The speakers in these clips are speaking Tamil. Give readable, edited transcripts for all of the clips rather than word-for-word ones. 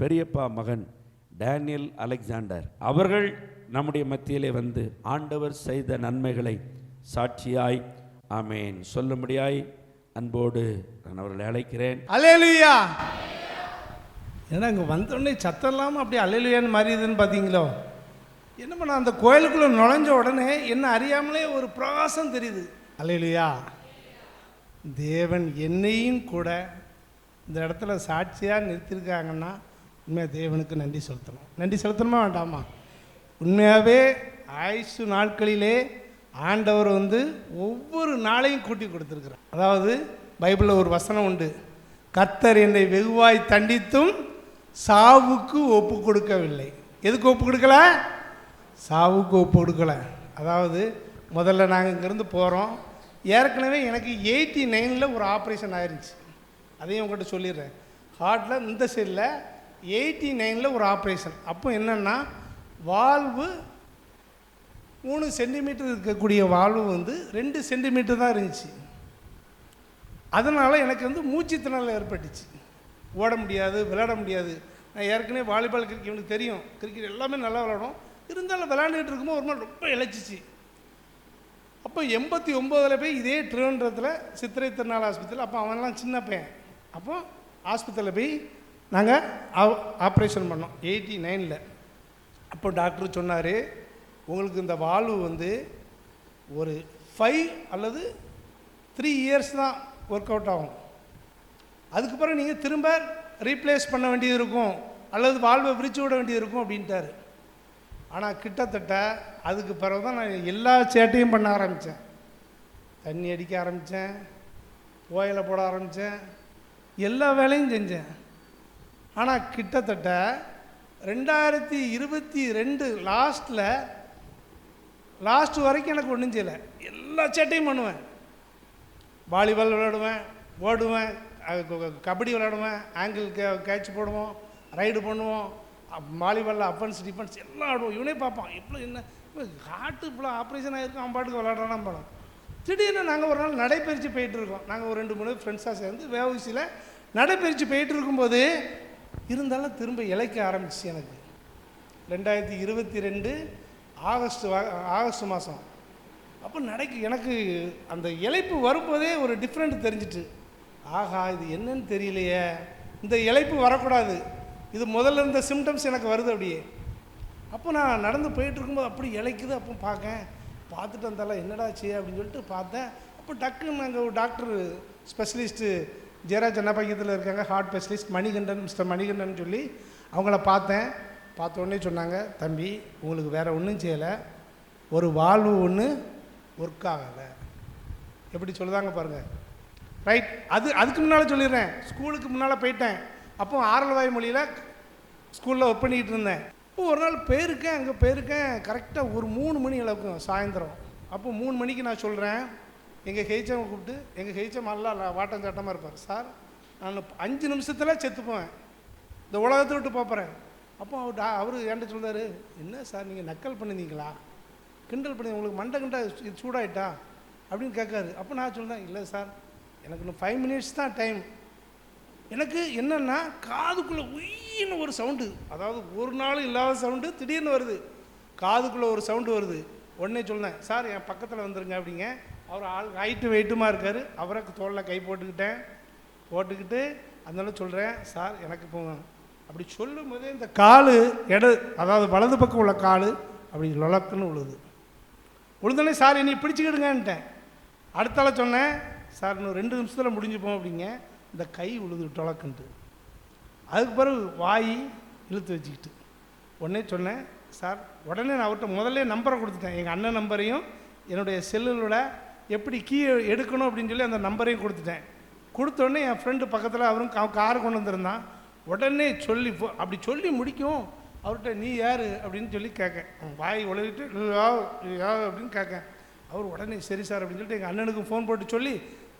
பெரியப்பா மகன் டேனியல் அலெக்சாண்டர் அவர்கள் நம்முடைய மத்தியிலே வந்து ஆண்டவர் செய்த நன்மைகளை சாட்சியாய் ஆமேன் சொல்லும்படியாய் அன்போடு நான் அவர்களை அழைக்கிறேன். அல்லேலூயா. ஏன்னா இங்கே வந்தோடனே சத்தம் இல்லாமல் அப்படியே அல்லேலூயான்னு மாறியதுன்னு பார்த்தீங்களோ? என்னம்மா நான் அந்த கோயிலுக்குள்ளே நுழைஞ்ச உடனே என்ன அறியாமலே ஒரு பிரகாசம் தெரியுது. அல்லேலூயா. தேவன் என்னையும் கூட இந்த இடத்துல சாட்சியாக நிறுத்தியிருக்காங்கன்னா உண்மையாக தேவனுக்கு நன்றி செலுத்தணும். நன்றி செலுத்தணுமா வேண்டாமா? உண்மையாகவே ஆயுசு நாட்களிலே ஆண்டவர் வந்து ஒவ்வொரு நாளையும் கூட்டி கொடுத்துருக்குறார். அதாவது பைபிளில் ஒரு வசனம் உண்டு, கர்த்தர் என்னை வெகுவாய் தண்டித்தும் சாவுக்கு ஒப்பு கொடுக்கவில்லை. எதுக்கு ஒப்பு கொடுக்கல? சாவுக்கு ஒப்பு கொடுக்கல. அதாவது முதல்ல நாங்கள் இங்கேருந்து போகிறோம், ஏற்கனவே எனக்கு 89 ஒரு ஆப்ரேஷன் ஆயிருந்துச்சு. அதையும் உங்கள்கிட்ட சொல்லிடுறேன். ஹார்ட்டில் இந்த சைடில் 89 ஒரு ஆப்ரேஷன். அப்போ என்னென்னா வால்வு 3 சென்டிமீட்டர் இருக்கக்கூடிய வால்வு வந்து 2 சென்டிமீட்டர் தான் இருந்துச்சு. அதனால் எனக்கு வந்து மூச்சுத்திணறல் ஏற்பட்டுச்சு. ஓட முடியாது, விளையாட முடியாது. நான் ஏற்கனவே வாலிபால் கிரிக்கெட் எனக்கு தெரியும், கிரிக்கெட் எல்லாமே நல்லா விளையாடும். இருந்தாலும் விளையாண்டுட்டு இருக்கும்போது ஒரு நாள் ரொம்ப இழைச்சிச்சு. அப்போ 89 போய் இதே திருவனந்தபுரத்தில் சித்திரை திருநாள் ஆஸ்பத்திரியில், அப்போ அவன்லாம் சின்ன பையன். அப்போ ஆஸ்பத்திரியில் போய் நாங்கள் ஆப்ரேஷன் பண்ணோம் 89. அப்போ டாக்டர் சொன்னார், உங்களுக்கு இந்த வால்வு வந்து ஒரு 5 அல்லது 3 இயர்ஸ் தான் ஒர்க் அவுட் ஆகும். அதுக்கு பிறகு நீங்கள் திரும்ப ரீப்ளேஸ் பண்ண வேண்டியது இருக்கும், அல்லது வால்வை விரிச்சு விட வேண்டியது இருக்கும் அப்படின்ட்டார். ஆனால் கிட்டத்தட்ட அதுக்கு பிறகு தான் நான் எல்லா சேட்டையும் பண்ண ஆரம்பித்தேன். தண்ணி அடிக்க ஆரம்பித்தேன், ஓயிலை போட ஆரம்பித்தேன், எல்லா வேலையும் செஞ்சேன். ஆனால் கிட்டத்தட்ட 2022 லாஸ்ட் வரைக்கும் எனக்கு ஒன்றும் செய்யலை. எல்லா சேட்டையும் பண்ணுவேன். வாலிபால் விளையாடுவேன், ஓடுவேன், கபடி விளையாடுவேன், ஆங்கிள் கேட்ச் போடுவோம், ரைடு பண்ணுவோம், வாலிபாலில் அஃபென்ஸ் டிஃபென்ஸ் எல்லாம் ஆடுவோம். இவனே பார்ப்பான், இவ்வளோ என்ன இப்போ ஹார்ட்டு இவ்வளோ ஆப்ரேஷன் ஆகிருக்கும், அவன் பாட்டுக்கு விளையாடுறானா படம். திடீர்னு நாங்கள் ஒரு நாள் நடைப்பயிற்சி போயிட்டுருக்கோம். நாங்கள் ஒரு 2-3 ஃப்ரெண்ட்ஸாக சேர்ந்து வேவசியில் நடைப்பயிற்சி போயிட்டு இருக்கும்போது இருந்தாலும் திரும்ப இழைக்க ஆரம்பிச்சு. எனக்கு 2022 ஆகஸ்ட் மாதம் அப்போ எனக்கு அந்த இழைப்பு வரும்போதே ஒரு டிஃப்ரெண்ட் தெரிஞ்சிட்டு, ஆஹா இது என்னன்னு தெரியலையே, இந்த இழைப்பு வரக்கூடாது, இது முதல்ல இருந்த சிம்டம்ஸ் எனக்கு வருது அப்படியே. அப்போ நான் நடந்து போயிட்டு இருக்கும்போது அப்படி இழைக்குது. அப்போ பார்த்துட்டு வந்தாலும் என்னடாச்சு அப்படின்னு சொல்லிட்டு பார்த்தேன். அப்போ டக்குன்னு நாங்கள் ஒரு டாக்டர் ஸ்பெஷலிஸ்ட்டு ஜெயராஜ் அண்ணாபாக்கியத்தில் இருக்காங்க, ஹார்ட் ஸ்பெஷலிஸ்ட் மிஸ்டர் மணிகண்டன் சொல்லி அவங்கள பார்த்தேன். பார்த்த உடனே சொன்னாங்க, தம்பி உங்களுக்கு வேறு ஒன்றும் செய்யலை, ஒரு வால்வு ஒன்று ஒர்க் ஆகலை. எப்படி சொல்லுதாங்க பாருங்கள். ரைட், அதுக்கு முன்னால் சொல்லிடுறேன். ஸ்கூலுக்கு முன்னால் போயிட்டேன். அப்போ ஆரல்வாய் மொழியில் ஸ்கூலில் ஒர்க் பண்ணிக்கிட்டு இருந்தேன். இப்போ ஒரு நாள் போயிருக்கேன் கரெக்டாக ஒரு 3 மணி அளவுக்கு சாயந்தரம். அப்போ 3 மணிக்கு நான் சொல்கிறேன், எங்கள் ஹெச்எம் கூப்பிட்டு, எங்கள் ஹெச்எம் எல்லாம் வாட்டம் சாட்டமாக இருப்பார். சார் நான் 5 நிமிஷத்தில் செத்து போவேன், இந்த உலகத்தை விட்டு போகிறேன். அப்போ அவர் என்கிட்ட சொல்கிறாரு, என்ன சார் நீங்கள் நக்கல் பண்ணியிருந்தீங்களா, கிண்டல் பண்ணி உங்களுக்கு மண்டை கிண்டா இது சூடாயிட்டா அப்படின்னு கேட்காரு. அப்போ நான் சொல்கிறேன், இல்லை சார் எனக்கு இன்னும் 5 மினிட்ஸ் தான் டைம். எனக்கு என்னென்னா காதுக்குள்ளே உயின்னு ஒரு சவுண்டு, அதாவது ஒரு நாள் இல்லாத சவுண்டு திடீர்னு வருது, காதுக்குள்ளே ஒரு சவுண்டு வருது. உடனே சொன்னேன், சார் என் பக்கத்தில் வந்துருங்க அப்படிங்க. அவர் ஆள் ஹைட்டு வெயிட்டுமா இருக்கார். அவருக்கு தோளில் கை போட்டுக்கிட்டு அதனால சொல்கிறேன், சார் எனக்கு இப்போ அப்படி சொல்லும் போதே இந்த கால் அதாவது வலது பக்கம் உள்ள கால் அப்படி லொலக்குன்னு உழுதுனே, சார் என்னை பிடிச்சிக்கிடுங்கன்ட்டேன். அடுத்தால சொன்னேன், சார் இன்னும் 2 நிமிஷத்தில் முடிஞ்சுப்போம் அப்படிங்க. இந்த கை உழுது டொலக்குன்ட்டு. அதுக்கு பிறகு வாய் இழுத்து வச்சுக்கிட்டு உடனே சொன்னேன், சார் உடனே நான் அவர்கிட்ட முதல்ல நம்பரை கொடுத்துட்டேன், எங்கள் அண்ணன் நம்பரையும் என்னுடைய செல்லுலோட எப்படி கீ எடுக்கணும் அப்படின்னு சொல்லி அந்த நம்பரையும் கொடுத்துட்டேன். கொடுத்தோடனே என் ஃப்ரெண்டு பக்கத்தில் அவரும் காரை கொண்டு வந்திருந்தான். உடனே அப்படி சொல்லி முடிக்கும் அவர்கிட்ட, நீ யார் அப்படின்னு சொல்லி கேட்க, வாய் உழவிட்டு அப்படின்னு கேட்க. அவர் உடனே சரி சார் அப்படின்னு சொல்லிட்டு எங்கள் அண்ணனுக்கு ஃபோன் போட்டு சொல்லி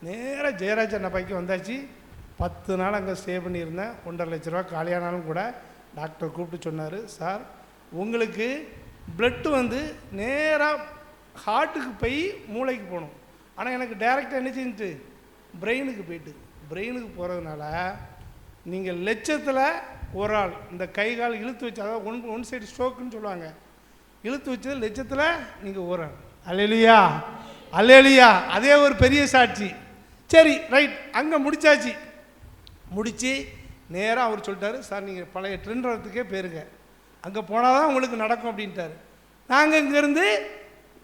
நேராக ஜெயராஜ் அண்ணாபாய்க்கு வந்தாச்சு. 10 நாள் அங்கே ஸ்டே பண்ணியிருந்தேன். 1.5 லட்ச ரூபா காலியானாலும் கூட டாக்டர் கூப்பிட்டு சொன்னார், சார் உங்களுக்கு பிளட்டு வந்து நேராக ஹார்ட்டுக்கு போய் மூளைக்கு போகணும். ஆனால் எனக்கு டைரெக்டாக என்ன செஞ்சுட்டு பிரெயினுக்கு போயிட்டு, பிரெயினுக்கு போகிறதுனால நீங்கள் லட்சத்தில் ஒரு ஆள் இந்த கை கால் இழுத்து வச்சு, அதாவது ஒன் சைடு ஸ்ட்ரோக்குன்னு சொல்லுவாங்க, இழுத்து வச்சது லட்சத்தில் நீங்கள் ஒரு ஆள். அல்லேலூயா, அல்லேலூயா. அதே ஒரு பெரிய சாட்சி. சரி, ரைட், அங்கே முடிச்சாச்சு. முடித்து நேராக அவர் சொல்லிட்டாரு, சார் நீங்கள் பழைய ட்ரெண்டரத்துக்கே போயிருங்க, அங்கே போனால் தான் உங்களுக்கு நடக்கும் அப்படின்ட்டாரு. நாங்கள் இங்கேருந்து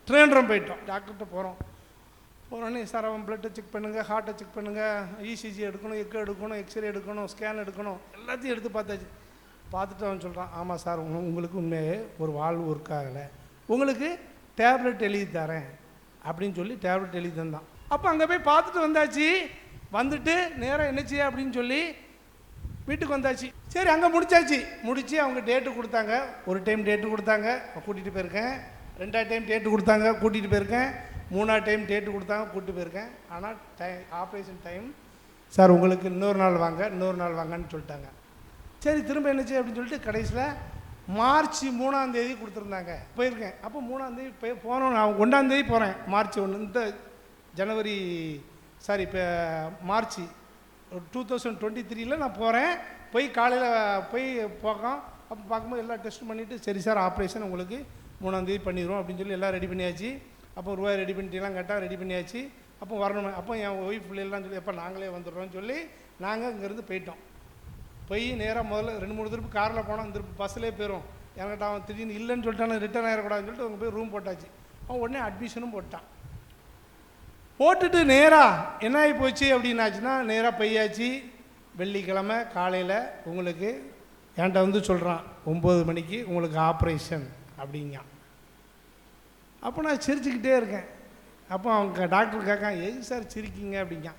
ட்ரெண்டரம் போயிட்டோம். டாக்டர்கிட்ட போகிறோன்னே, சார் அவன் பிளட்டை செக் பண்ணுங்கள், ஹார்ட்டை செக் பண்ணுங்கள், இசிஜி எடுக்கணும், எக்கோ எடுக்கணும், எக்ஸ்ரே எடுக்கணும், ஸ்கேன் எடுக்கணும், எல்லாத்தையும் எடுத்து பார்த்தாச்சு. பார்த்துட்டு அவன் சொல்கிறான், ஆமாம் சார், உங்களுக்கு உண்மையே ஒரு வால்வு ஒர்க் ஆகலை, உங்களுக்கு டேப்லெட் எழுதி தரேன் அப்படின்னு சொல்லி டேப்லெட் எழுதி தந்தான். அப்போ அங்கே போய் பார்த்துட்டு வந்தாச்சு. வந்துட்டு நேராக என்ன செய்ய அப்படின்னு சொல்லி வீட்டுக்கு வந்தாச்சு. சரி, அங்கே முடிச்சாச்சு. முடித்து அவங்க டேட்டு கொடுத்தாங்க. ஒரு டைம் டேட்டு கொடுத்தாங்க, கூட்டிகிட்டு போயிருக்கேன். 2ஆவது டைம் டேட்டு கொடுத்தாங்க, கூட்டிகிட்டு போயிருக்கேன். 3ஆவது டைம் டேட்டு கொடுத்தாங்க, கூட்டிகிட்டு போயிருக்கேன். ஆனால் ஆப்ரேஷன் டைம் சார் உங்களுக்கு இன்னொரு நாள் வாங்க, இன்னொரு நாள் வாங்கன்னு சொல்லிட்டாங்க. சரி, திரும்ப என்னச்சு அப்படின்னு சொல்லிட்டு கடைசியில் மார்ச் 3ஆம் தேதி கொடுத்துருந்தாங்க. போயிருக்கேன். அப்போ 3ஆம் தேதி போனோம். நான் 1ஆம் தேதி போகிறேன், மார்ச் 1. இந்த ஜனவரி சாரி இப்போ மார்ச் 2023 நான் போகிறேன். போய் காலையில் போய் போகலாம். அப்போ பார்க்கும்போது எல்லாம் டெஸ்ட் பண்ணிவிட்டு, சரி சார் ஆப்ரேஷன் உங்களுக்கு 3ஆம் தேதி பண்ணிடுவோம் அப்படின்னு சொல்லி எல்லாம் ரெடி பண்ணியாச்சு. அப்போ ரூபாய் ரெடி பண்ணிட்டுலாம் கேட்டால் ரெடி பண்ணியாச்சு. அப்போ வரணும். அப்போ என் ஒய்ஃப் பிள்ளைலாம் சொல்லி, எப்போ நாங்களே வந்துடுறோம்னு சொல்லி நாங்கள் இங்கேருந்து போயிட்டோம். போய் நேராக முதல்ல 2-3 திருப்பு காரில் போனோம், இந்த திருப்பு பஸ்ஸிலே போயிடும். என்கிட்ட அவன் திடீர்னு இல்லைன்னு சொல்லிட்டானு ரிட்டர்ன் ஆகிடக்கூடாதுன்னு சொல்லிட்டு அவங்க போய் ரூம் போட்டாச்சு. அவன் உடனே அட்மிஷனும் போட்டான். போட்டுட்டு நேராக என்ன ஆகி போச்சு அப்படின்னாச்சுன்னா, நேராக போயாச்சு. வெள்ளிக்கிழமை காலையில் உங்களுக்கு என்கிட்ட வந்து சொல்கிறான், 9 மணிக்கு உங்களுக்கு ஆப்ரேஷன் அப்படிங்க. அப்போ நான் சிரிச்சுக்கிட்டே இருக்கேன். அப்போ அவங்க டாக்டர் கேட்கான், எது சார் சிரிக்கிங்க அப்படிங்க.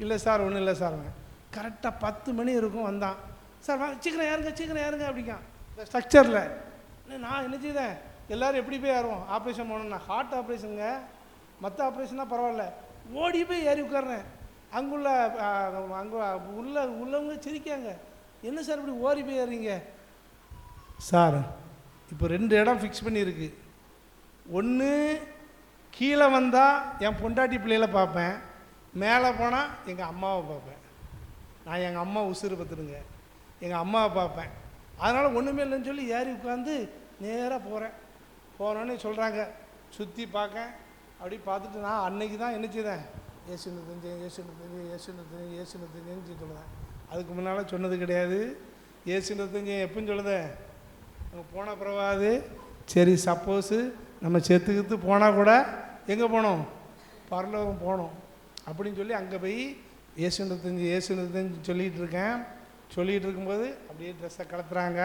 இல்லை சார், ஒன்றும் இல்லை சார். கரெக்டாக 10 மணி இருக்கும் வந்தான். சார் சீக்கிரம் யாருங்க, சீக்கிரம் யாருங்க அப்படிங்க. இந்த ஸ்ட்ரக்சரில் நான் என்ன செய்தேன், எல்லோரும் எப்படி போய் ஏறுவோம் ஆப்ரேஷன் போனோம்னா, ஹார்ட் ஆப்ரேஷனுங்க, மற்ற ஆப்ரேஷனாக பரவாயில்ல, ஓடி போய் ஏறி உட்கார்றேன். அங்கே உள்ளவங்க சிரிக்காங்க, என்ன சார் இப்படி ஓடி போய் ஏறீங்க? சார் இப்போ 2 இடம் ஃபிக்ஸ் பண்ணியிருக்கு. ஒன்று கீழே வந்தால் என் பொண்டாட்டி பிள்ளைகளை பார்ப்பேன், மேலே போனால் எங்கள் அம்மாவை பார்ப்பேன். நான் எங்கள் அம்மா உசுறு பத்துடுங்க, எங்கள் அம்மாவை பார்ப்பேன். அதனால் ஒன்றுமே இல்லைன்னு சொல்லி ஏறி உட்காந்து நேராக போகிறேன். போனோன்னே சொல்கிறாங்க, சுற்றி பார்க்க. அப்படி பார்த்துட்டு நான் அன்னைக்கு தான் என்ன செய்தேன், ஏசுன்னு தெரிஞ்சேன்னு சொல்லுதேன். அதுக்கு முன்னால் சொன்னது கிடையாது. ஏசுன்னு தெரிஞ்சேன் எப்போன்னு சொல்லுதேன், நம்ம போன பிறவாது. சரி, சப்போஸு நம்ம செத்துக்கித்து போனால் கூட எங்கே போனோம், பரலோகம் போனோம் அப்படின்னு சொல்லி அங்கே போய் ஏசுன்னு தெரிஞ்சு சொல்லிகிட்டு இருக்கேன். சொல்லிகிட்டு இருக்கும்போது அப்படியே ட்ரெஸ்ஸை கலத்துறாங்க.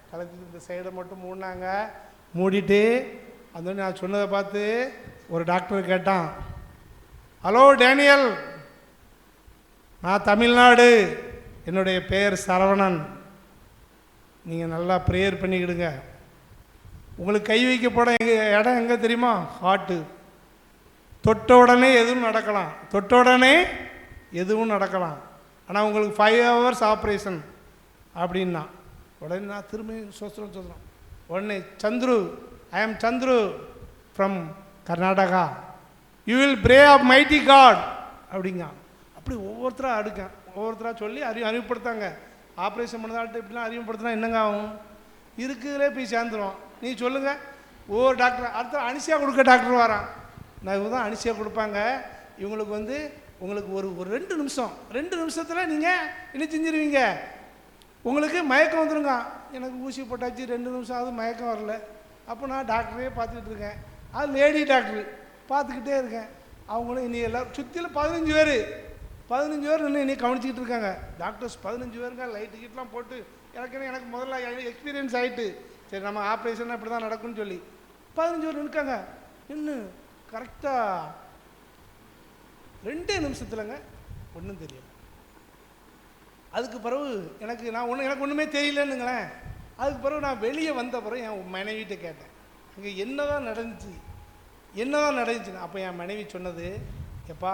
கலத்திட்டு இந்த சைடை மட்டும் மூடினாங்க. மூடிட்டு அந்த நான் சொன்னதை பார்த்து ஒரு டாக்டர் கேட்டான், ஹலோ டேனியல், நான் தமிழ்நாடு, என்னுடைய பெயர் சரவணன், நீங்கள் நல்லா ப்ரேயர் பண்ணிக்கிடுங்க. உங்களுக்கு கை வைக்க போட இடம் எங்கே தெரியுமா, ஹார்ட்டு. தொட்ட உடனே எதுவும் நடக்கலாம், தொட்ட உடனே எதுவும் நடக்கலாம், ஆனால் உங்களுக்கு 5 hours ஆப்ரேஷன் அப்படின்னா. உடனே நான் திரும்பி சொல்கிறேன். உடனே Chandru, I am Chandru from Karnataka, you will pray of mighty God அப்படிங்க. அப்படி ஒவ்வொருத்தராக அடுக்கேன், ஒவ்வொருத்தராக சொல்லி அறிவுப்படுத்தாங்க. ஆப்ரேஷன் பண்ணதாட்டு இப்படிலாம் அறிமுகப்படுத்தினா என்னங்க ஆகும், இருக்குதுலே போய் சேர்ந்துடும். நீ சொல்லுங்கள், ஒவ்வொரு டாக்டர் அடுத்த அனிசியா கொடுக்க டாக்டர் வரான். நான் இவங்க தான் அனிசியா கொடுப்பாங்க. இவங்களுக்கு வந்து உங்களுக்கு ஒரு 2 நிமிஷம் 2 நிமிஷத்தில் நீங்கள் என்ன செஞ்சிருவீங்க, உங்களுக்கு மயக்கம் வந்துடுங்க. எனக்கு ஊசி போட்டாச்சு 2 நிமிஷம் ஆகுது, மயக்கம் வரல. அப்போ நான் டாக்டரே பார்த்துக்கிட்டு இருக்கேன். அது லேடி டாக்டரு பார்த்துக்கிட்டே இருக்கேன். அவங்களும் இனி எல்லாம் சுற்றிலும் 15 பேர் இன்னும் இனி கவனிச்சிக்கிட்டு இருக்காங்க. டாக்டர்ஸ் 15 பேருங்க. லைட்டு கிட்டலாம் போட்டு எனக்கு முதல்ல எக்ஸ்பீரியன்ஸ் ஆகிட்டு, சரி நம்ம ஆப்ரேஷன் அப்படி தான் நடக்கும்னு சொல்லி 15 பேர் நிற்காங்க. இன்னும் கரெக்டாக 2 நிமிஷத்துலங்க ஒன்றும் தெரியல. அதுக்கு பிறகு எனக்கு ஒன்றுமே தெரியலன்னுங்களேன். அதுக்கு பிறகு நான் வெளியே வந்த பிறகு என் மனைவிட்ட கேட்டேன், அங்கே என்னதான் நடந்துச்சுன்னு. அப்போ என் மனைவி சொன்னது, எப்பா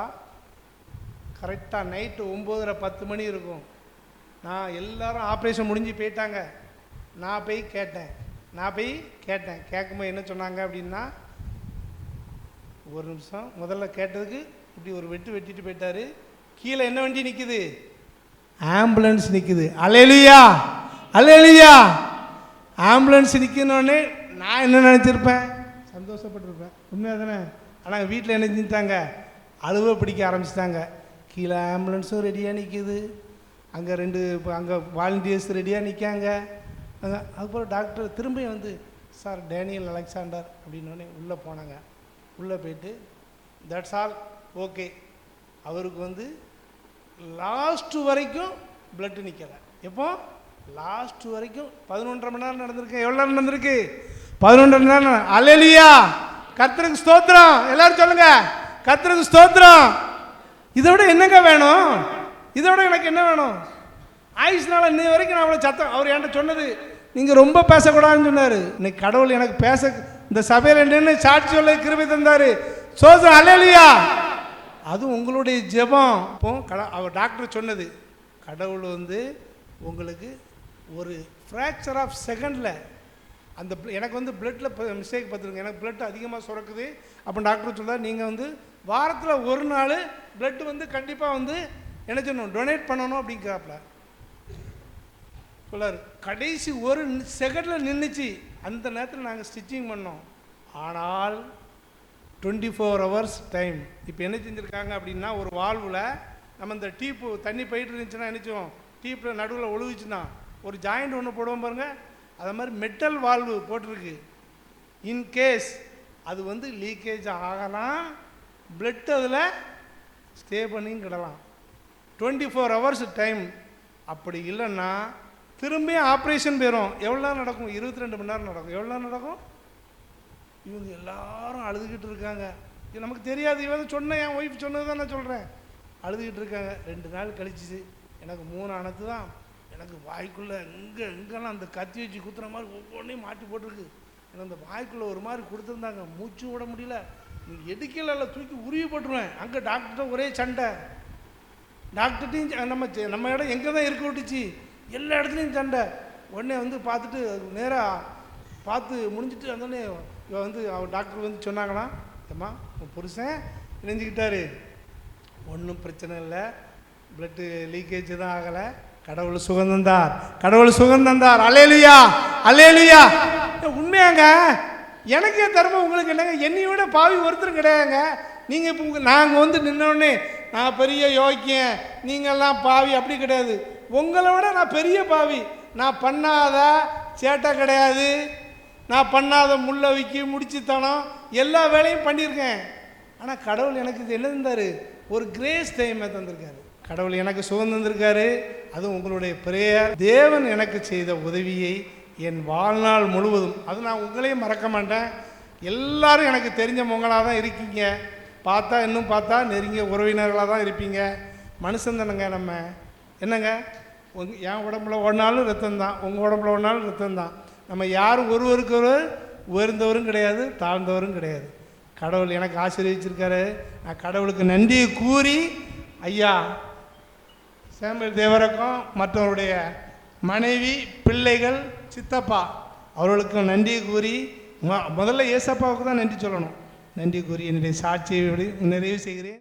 கரெக்டாக நைட்டு 9:30-10 மணி இருக்கும். நான் எல்லாரும் ஆப்ரேஷன் முடிஞ்சு போயிட்டாங்க. நான் போய் கேட்டேன். கேட்கும்போது என்ன சொன்னாங்க அப்படின்னா, ஒரு நிமிஷம், முதல்ல கேட்டதுக்கு இப்படி ஒரு வெட்டிட்டு போயிட்டாரு. கீழே என்ன வண்டி நிற்குது, ஆம்புலன்ஸ் நிற்குது. அல்லேலூயா, அல்லேலூயா. ஆம்புலன்ஸ் நிற்கணுன்னே நான் என்ன நினச்சிருப்பேன், சந்தோஷப்பட்டிருப்பேன். உண்மையாக தானே? ஆனால் வீட்டில் என்ன செஞ்சுட்டாங்க, அழுவ பிடிக்க ஆரம்பிச்சிட்டாங்க. கீழே ஆம்புலன்ஸும் ரெடியாக நிற்கிது, அங்கே அங்கே வாலண்டியர்ஸ் ரெடியாக நிற்காங்க. அதுக்கப்புறம் டாக்டர் திரும்பி வந்து, சார் டேனியல் அலெக்சாண்டர் அப்படின்னோடனே உள்ளே போனாங்க. உள்ளே போயிட்டு தட்ஸ் ஆல் ஓகே. அவருக்கு வந்து லாஸ்ட்டு வரைக்கும் பிளட்டு நிற்கலை. எப்போ லாஸ்ட்டு வரைக்கும் 11.5 மணி நேரம் நடந்திருக்கு. எவ்வளோ நேரம் நடந்திருக்கு? 11.5 மணி நேரம். அல்லேலூயா, கர்த்தருக்கு ஸ்தோத்திரம். எல்லாரும் சொல்லுங்க, கர்த்தருக்கு ஸ்தோத்திரம். இதை விட என்னங்க வேணும்? இதை விட எனக்கு என்ன வேணும்? ஆயுஷ்னால இன்னை வரைக்கும் நான் அவ்வளோ சத்தம். அவர் என்கிட்ட சொன்னது, நீங்கள் ரொம்ப பேசக்கூடாதுன்னு சொன்னார். இன்னைக்கு கடவுள் எனக்கு பேச இந்த சபையில் நின்று சாட்சி சொல்ல கிருபை தந்தார். சோதரம். அல்லேலூயா. அதுவும் உங்களுடைய ஜெபம். இப்போ அவர் டாக்டர் சொன்னது, கடவுள் வந்து உங்களுக்கு ஒரு ஃப்ராக்சர் ஆஃப் செகண்டில் அந்த எனக்கு வந்து பிளட்டில் மிஸ்டேக் பார்த்துருங்க, எனக்கு பிளட் அதிகமாக சுரக்குது. அப்போ டாக்டர் சொல்கிறார், நீங்கள் வந்து வாரத்தில் ஒரு நாள் பிளட்டு வந்து கண்டிப்பாக வந்து என்ன சொல்லணும், டொனேட் பண்ணணும் அப்படிங்கிறாப்புல சொல்லார். கடைசி ஒரு செகண்டில் நின்றுச்சு. அந்த நேரத்தில் நாங்கள் ஸ்டிச்சிங் பண்ணோம். ஆனால் 24 hours டைம். இப்போ என்ன செஞ்சுருக்காங்க அப்படின்னா, ஒரு வால்வில் நம்ம இந்த டீப்பு தண்ணி போயிட்டு இருந்துச்சுன்னா என்னச்சோம், டீப்பில் நடுவில் ஒழுகுச்சுன்னா ஒரு ஜாயிண்ட் ஒன்று போடுவோம் பாருங்கள், அது மாதிரி மெட்டல் வால்வு போட்டிருக்கு. இன்கேஸ் அது வந்து லீக்கேஜ் ஆகலாம், பிளட் அதில் ஸ்டே பண்ணிக்கிடலாம். 24 hours time. அப்படி இல்லைன்னா திரும்பி ஆப்ரேஷன் போயிடும். எவ்வளோ நேரம் நடக்கும்? 22 மணி நேரம் நடக்கும். எவ்வளோ நேரம் நடக்கும்? இவங்க எல்லாரும் அழுதுகிட்டு இருக்காங்க. இது நமக்கு தெரியாது. இவன் சொன்ன, என் ஒய்ஃப் சொன்னது தான் நான் சொல்கிறேன். அழுதுகிட்டு இருக்காங்க. 2 நாள் கழிச்சிச்சு. எனக்கு 3 அணத்து தான். எனக்கு வாய்க்குள்ளே எங்கெல்லாம் அந்த கத்தி வச்சு குத்துற மாதிரி ஒவ்வொன்றையும் மாட்டி போட்டிருக்கு. எனக்கு அந்த வாய்க்குள்ளே ஒரு மாதிரி கொடுத்துருந்தாங்க. மூச்சு விட முடியல. நீங்கள் எடுக்கல தூக்கி உருவி போட்டுருவேன். அங்கே டாக்டர்கிட்ட ஒரே சண்டை. டாக்டர்கிட்டையும் நம்ம இடம் எங்கே தான் இருக்க விட்டுச்சு, எல்லா இடத்துலையும் சண்டை. உடனே வந்து பார்த்துட்டு நேராக பார்த்து முடிஞ்சிட்டு அந்தோடனே வந்து அவர் டாக்டர் வந்து சொன்னாங்களாம், ஏம்மா உன் புருஷன் இணைஞ்சிக்கிட்டாரு, ஒன்றும் பிரச்சனை இல்லை, பிளட்டு லீக்கேஜ் தான் ஆகலை, கடவுள் சுகந்தந்தார், கடவுள் சுகந்தந்தார். அல்லேலூயா, அல்லேலூயா. உண்மையாங்க, எனக்கே தருமம் உங்களுக்கு என்னங்க, என்னை விட பாவி ஒருத்தரும் கிடையாதுங்க. நீங்கள் இப்போ நாங்கள் வந்து நின்னோடனே நான் பெரிய யோக்கியன், நீங்கள்லாம் பாவி, அப்படி கிடையாது. உங்களை விட நான் பெரிய பாவி. நான் பண்ணாத சேட்டை கிடையாது, நான் பண்ணாத முள்ள விக்கி முடிச்சுத்தனம் எல்லா வேலையும் பண்ணியிருக்கேன். ஆனால் கடவுள் எனக்கு இது என்ன தந்தார், ஒரு கிரேஸ் டைமை தந்திருக்காரு. கடவுள் எனக்கு சுகம் தந்திருக்காரு. அதுவும் உங்களுடைய பிரேயர். தேவன் எனக்கு செய்த உதவியை என் வாழ்நாள் முழுவதும், அது நான் உங்களையும் மறக்க மாட்டேன். எல்லாரும் எனக்கு தெரிஞ்சவங்களாக தான் இருக்கீங்க. பார்த்தா இன்னும் பார்த்தா நெருங்கிய உறவினர்களாக தான் இருப்பீங்க. மனுஷன் தானங்க நம்ம. என்னங்க, என் உடம்புல ஓடினாலும் ரத்தம் தான், உங்கள் உடம்புல ஓடினாலும் ரத்தம் தான். நம்ம யாரும் ஒருவருக்கு ஒருவர் உயர்ந்தவரும் கிடையாது, தாழ்ந்தவரும் கிடையாது. கடவுள் எனக்கு ஆசீர்வதிச்சிருக்காரு. நான் கடவுளுக்கு நன்றியை கூறி, ஐயா சாமுவேல் தேவருக்கும் மற்றவருடைய மனைவி, பிள்ளைகள், சித்தப்பா அவர்களுக்கும் நன்றி கூறி, முதல்ல ஏசப்பாவுக்கு தான் நன்றி சொல்லணும். நன்றி கூறி என்னுடைய சாட்சியை நிறைவு செய்கிறேன்.